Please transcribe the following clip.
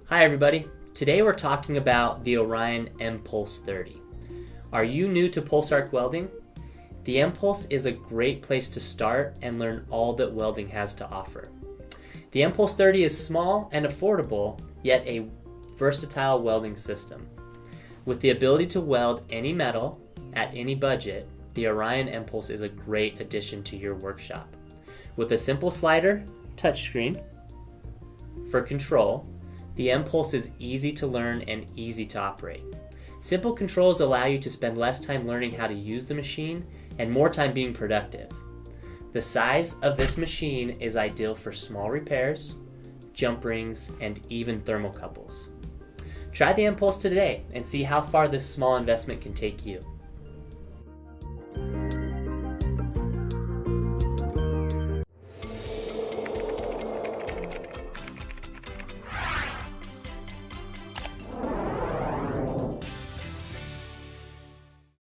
Hi everybody, today we're talking about the Orion mPulse 30. Are you new to pulse arc welding? The mPulse is a great place to start and learn all that welding has to offer. The mPulse 30 is small and affordable, yet a versatile welding system. With the ability to weld any metal at any budget, the Orion mPulse is a great addition to your workshop. With a simple slider, touchscreen, for control, the mPulse is easy to learn and easy to operate. Simple controls allow you to spend less time learning how to use the machine and more time being productive. The size of this machine is ideal for small repairs, jump rings, and even thermocouples. Try the mPulse today and see how far this small investment can take you.